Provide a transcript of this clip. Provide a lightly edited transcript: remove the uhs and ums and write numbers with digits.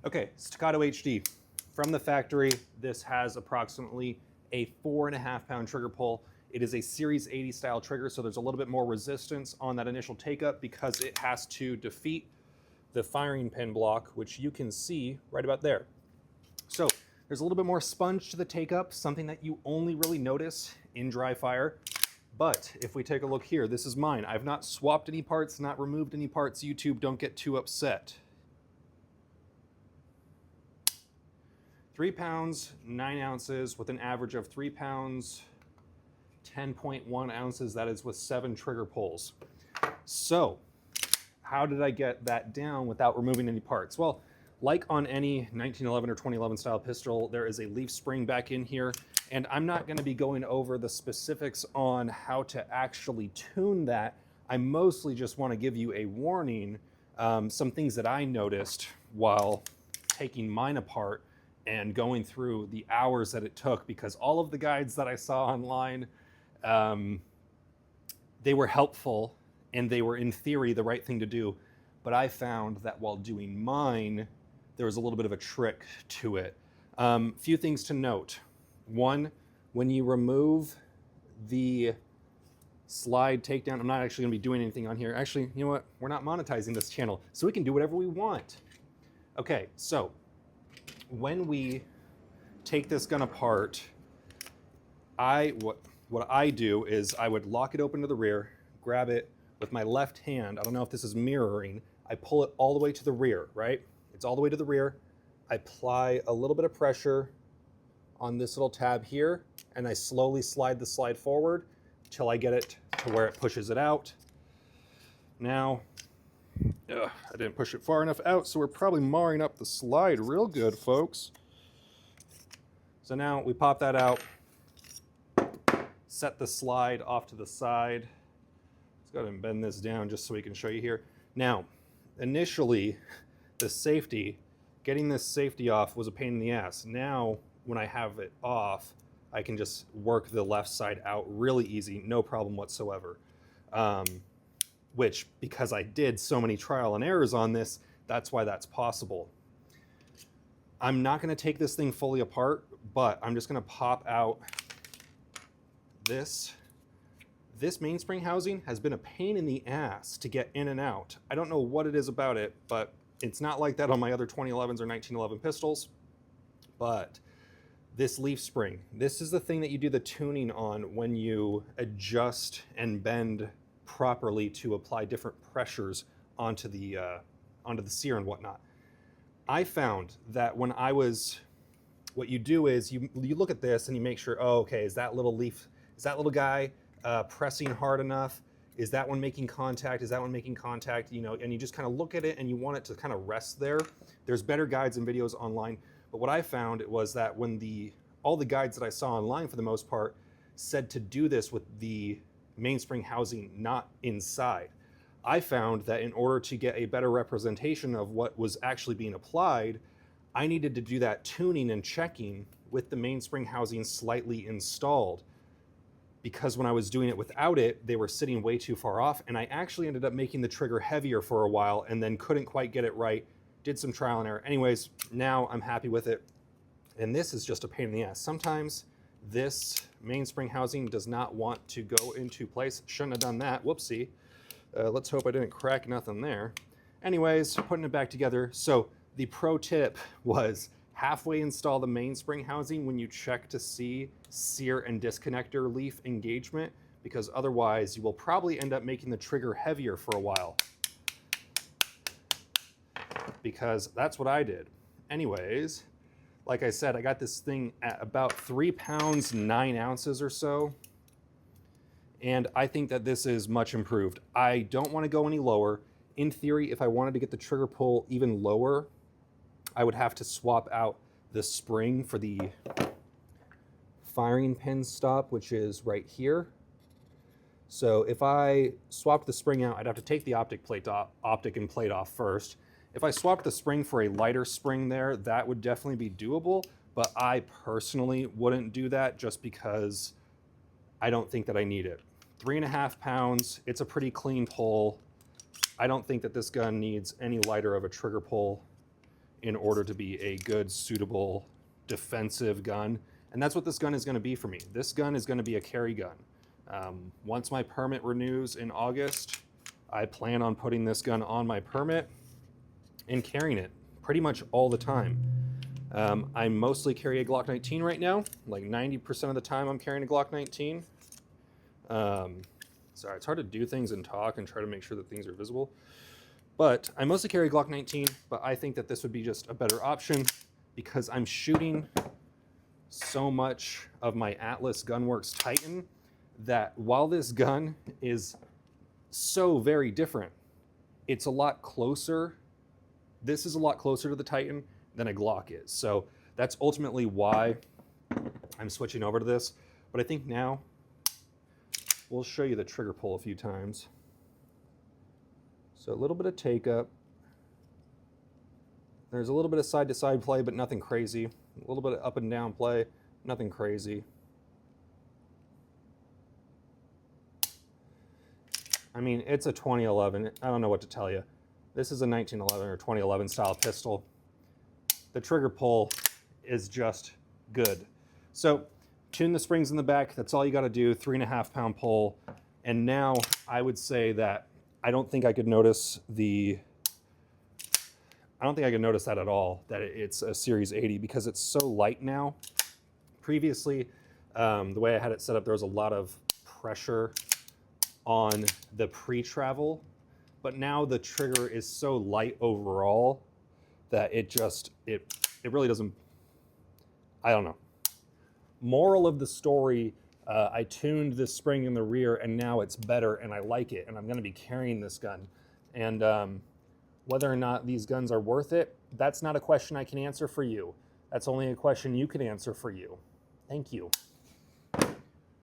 Okay, Staccato HD. From the factory, this has approximately a 4.5-pound trigger pull. It is a Series 80 style trigger, so there's a little bit more resistance on that initial take-up because it has to defeat the firing pin block, which you can see right about there. So there's a little bit more sponge to the take-up, something that you only really notice in dry fire. But if we take a look here, this is mine. I've not swapped any parts, not removed any parts. YouTube, don't get too upset. 3 pounds, 9 ounces with an average of 3 pounds, 10.1 ounces. That is with 7 trigger pulls. So how did I get that down without removing any parts? Well, like on any 1911 or 2011 style pistol, there is a leaf spring back in here, and I'm not going to be going over the specifics on how to actually tune that. I mostly just want to give you a warning, some things that I noticed while taking mine apart and going through the hours that it took, because all of the guides that I saw online, they were helpful and they were in theory the right thing to do. But I found that while doing mine, there was a little bit of a trick to it. Few things to note. One, when you remove the slide takedown, I'm not actually gonna be doing anything on here. Actually, you know what? We're not monetizing this channel, so we can do whatever we want. Okay, so when we take this gun apart, what I do is I would lock it open to the rear, grab it with my left hand. I don't know if this is mirroring. I pull it all the way to the rear, right? It's all the way to the rear. I apply a little bit of pressure on this little tab here, and I slowly slide the slide forward till I get it to where it pushes it out. Now, I didn't push it far enough out, so we're probably marring up the slide real good, folks. So now we pop that out, set the slide off to the side. Let's go ahead and bend this down just so we can show you here. Now, initially, the safety, getting this safety off was a pain in the ass. Now, when I have it off, I can just work the left side out really easy, no problem whatsoever. Which, because I did so many trial and errors on this, that's why that's possible. I'm not gonna take this thing fully apart, but I'm just gonna pop out this. This mainspring housing has been a pain in the ass to get in and out. I don't know what it is about it, but it's not like that on my other 2011s or 1911 pistols. But this leaf spring, this is the thing that you do the tuning on when you adjust and bend properly to apply different pressures onto the sear and whatnot. I found that when I was, what you do is you look at this and you make sure, oh, okay, is that little guy pressing hard enough? Is that one making contact? Is that one making contact? You know, and you just kind of look at it and you want it to kind of rest there. There's better guides and videos online, but what I found was that when all the guides that I saw online for the most part said to do this with the mainspring housing not inside. I found that in order to get a better representation of what was actually being applied, I needed to do that tuning and checking with the mainspring housing slightly installed. Because when I was doing it without it, they were sitting way too far off, and I actually ended up making the trigger heavier for a while and then couldn't quite get it right, did some trial and error. Anyways, now I'm happy with it. And this is just a pain in the ass. Sometimes this mainspring housing does not want to go into place. Shouldn't have done that, whoopsie. Let's hope I didn't crack nothing there. Anyways, putting it back together. So the pro tip was halfway install the mainspring housing when you check to see sear and disconnector leaf engagement, because otherwise you will probably end up making the trigger heavier for a while. Because that's what I did. Anyways, like I said, I got this thing at about 3 pounds, 9 ounces or so. And I think that this is much improved. I don't want to go any lower. In theory, if I wanted to get the trigger pull even lower, I would have to swap out the spring for the firing pin stop, which is right here. So if I swapped the spring out, I'd have to take the optic and plate off first. If I swapped the spring for a lighter spring there, that would definitely be doable, but I personally wouldn't do that just because I don't think that I need it. 3.5 pounds, it's a pretty clean pull. I don't think that this gun needs any lighter of a trigger pull. in order to be a good, suitable, defensive gun. And that's what this gun is going to be for me. This gun is going to be a carry gun. Once my permit renews in August, I plan on putting this gun on my permit and carrying it pretty much all the time. I mostly carry a Glock 19 right now. Like 90% of the time I'm carrying a Glock 19. Sorry, it's hard to do things and talk and try to make sure that things are visible. But I mostly carry a Glock 19, but I think that this would be just a better option because I'm shooting so much of my Atlas Gunworks Titan that while this gun is so very different, it's a lot closer. This is a lot closer to the Titan than a Glock is. So that's ultimately why I'm switching over to this. But I think now we'll show you the trigger pull a few times. So a little bit of take up. There's a little bit of side to side play, but nothing crazy. A little bit of up and down play, nothing crazy. I mean, it's a 2011. I don't know what to tell you. This is a 1911 or 2011 style pistol. The trigger pull is just good. So tune the springs in the back. That's all you got to do. 3.5 pound pull. And now I would say that I don't think I could notice that at all, that it's a Series 80 because it's so light now. Previously, the way I had it set up, there was a lot of pressure on the pre-travel, but now the trigger is so light overall that it really doesn't, I don't know. Moral of the story, I tuned this spring in the rear and now it's better and I like it and I'm gonna be carrying this gun. And whether or not these guns are worth it, that's not a question I can answer for you. That's only a question you can answer for you. Thank you.